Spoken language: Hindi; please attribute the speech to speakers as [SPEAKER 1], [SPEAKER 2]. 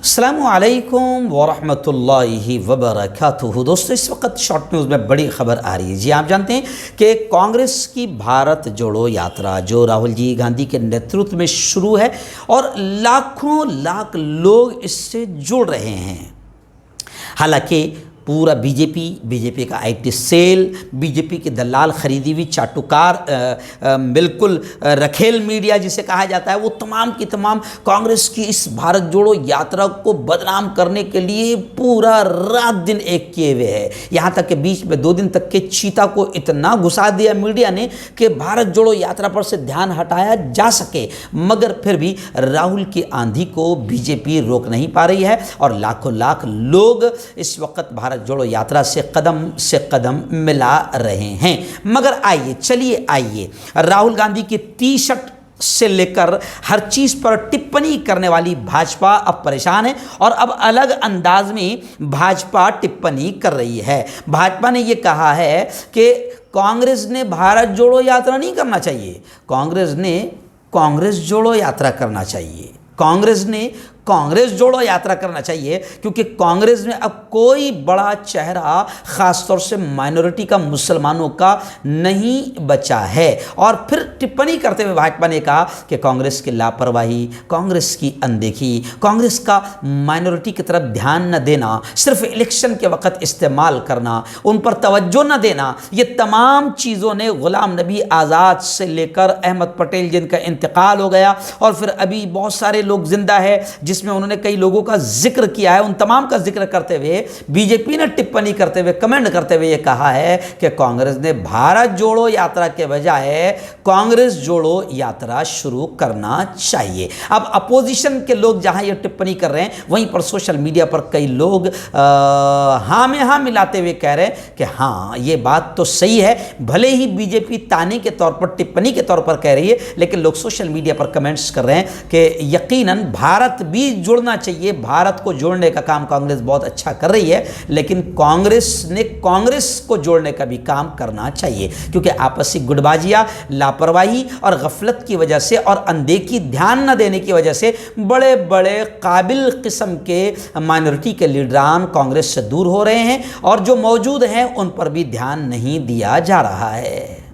[SPEAKER 1] अस्सलामुअलैकुम वरहमतुल्लाहि वबरकातुहू। दोस्तों, इस वक्त शॉर्ट न्यूज़ में बड़ी खबर आ रही है। जी, आप जानते हैं कि कांग्रेस की भारत जोड़ो यात्रा जो राहुल जी गांधी के नेतृत्व में शुरू है और लाखों लाख लोग इससे जुड़ रहे हैं। हालांकि पूरा बीजेपी का आईटी सेल, बीजेपी के दलाल खरीदी हुई चाटुकार बिल्कुल रखेल मीडिया जिसे कहा जाता है, वो तमाम की तमाम कांग्रेस की इस भारत जोड़ो यात्रा को बदनाम करने के लिए पूरा रात दिन एक किए हुए है। यहाँ तक कि बीच में 2 दिन तक के चीता को इतना घुसा दिया मीडिया ने कि भारत जोड़ो यात्रा पर से ध्यान हटाया जा सके, मगर फिर भी राहुल की आंधी को बीजेपी रोक नहीं पा रही है और लाखों लाख लोग इस वक्त भारत जोड़ो यात्रा से कदम मिला रहे हैं। मगर आइए राहुल गांधी की टी शर्ट से लेकर हर चीज पर टिप्पणी करने वाली भाजपा अब परेशान है और अब अलग अंदाज में भाजपा टिप्पणी कर रही है। भाजपा ने यह कहा है कि कांग्रेस ने भारत जोड़ो यात्रा नहीं करना चाहिए, कांग्रेस ने कांग्रेस जोड़ो यात्रा करना चाहिए। कांग्रेस ने कांग्रेस जोड़ो यात्रा करना चाहिए क्योंकि कांग्रेस में अब कोई बड़ा चेहरा खासतौर से माइनॉरिटी का, मुसलमानों का नहीं बचा है। और फिर टिप्पणी करते हुए भाजपा ने कहा कि कांग्रेस की लापरवाही, कांग्रेस की अनदेखी, कांग्रेस का माइनॉरिटी की तरफ ध्यान न देना, सिर्फ इलेक्शन के वक्त इस्तेमाल करना, उन पर तवज्जो न देना, ये तमाम चीज़ों ने गुलाम नबी आज़ाद से लेकर अहमद पटेल जिनका इंतकाल हो गया और फिर अभी बहुत सारे लोग जिंदा है जिसमें उन्होंने कई लोगों का जिक्र किया है, उन तमाम का जिक्र करते हुए बीजेपी ने टिप्पणी करते हुए, कमेंट करते हुए ये कहा है कि कांग्रेस ने भारत जोड़ो यात्रा के बजाय कांग्रेस जोड़ो यात्रा शुरू करना चाहिए। अब अपोजिशन के लोग जहां ये टिप्पणी कर रहे हैं, वहीं पर सोशल मीडिया पर कई लोग हाँ में हाँ मिलाते हुए कह रहे हैं कि हाँ ये बात तो सही है, भले ही बीजेपी ताने के तौर पर, टिप्पणी के तौर पर कह रही है, लेकिन लोग सोशल मीडिया पर कमेंट्स कर रहे हैं कि यकीनन भारत भी जुड़ना चाहिए। भारत को जोड़ने का काम कांग्रेस बहुत अच्छा कर रही है, लेकिन कांग्रेस ने कांग्रेस को जोड़ने का भी काम करना चाहिए क्योंकि आपसी गुटबाजियां, लापरवाही और गफलत की वजह से और अनदेखी, ध्यान न देने की वजह से बड़े बड़े काबिल किस्म के माइनॉरिटी के लीडरान कांग्रेस से दूर हो रहे हैं और जो मौजूद हैं उन पर भी ध्यान नहीं दिया जा रहा है।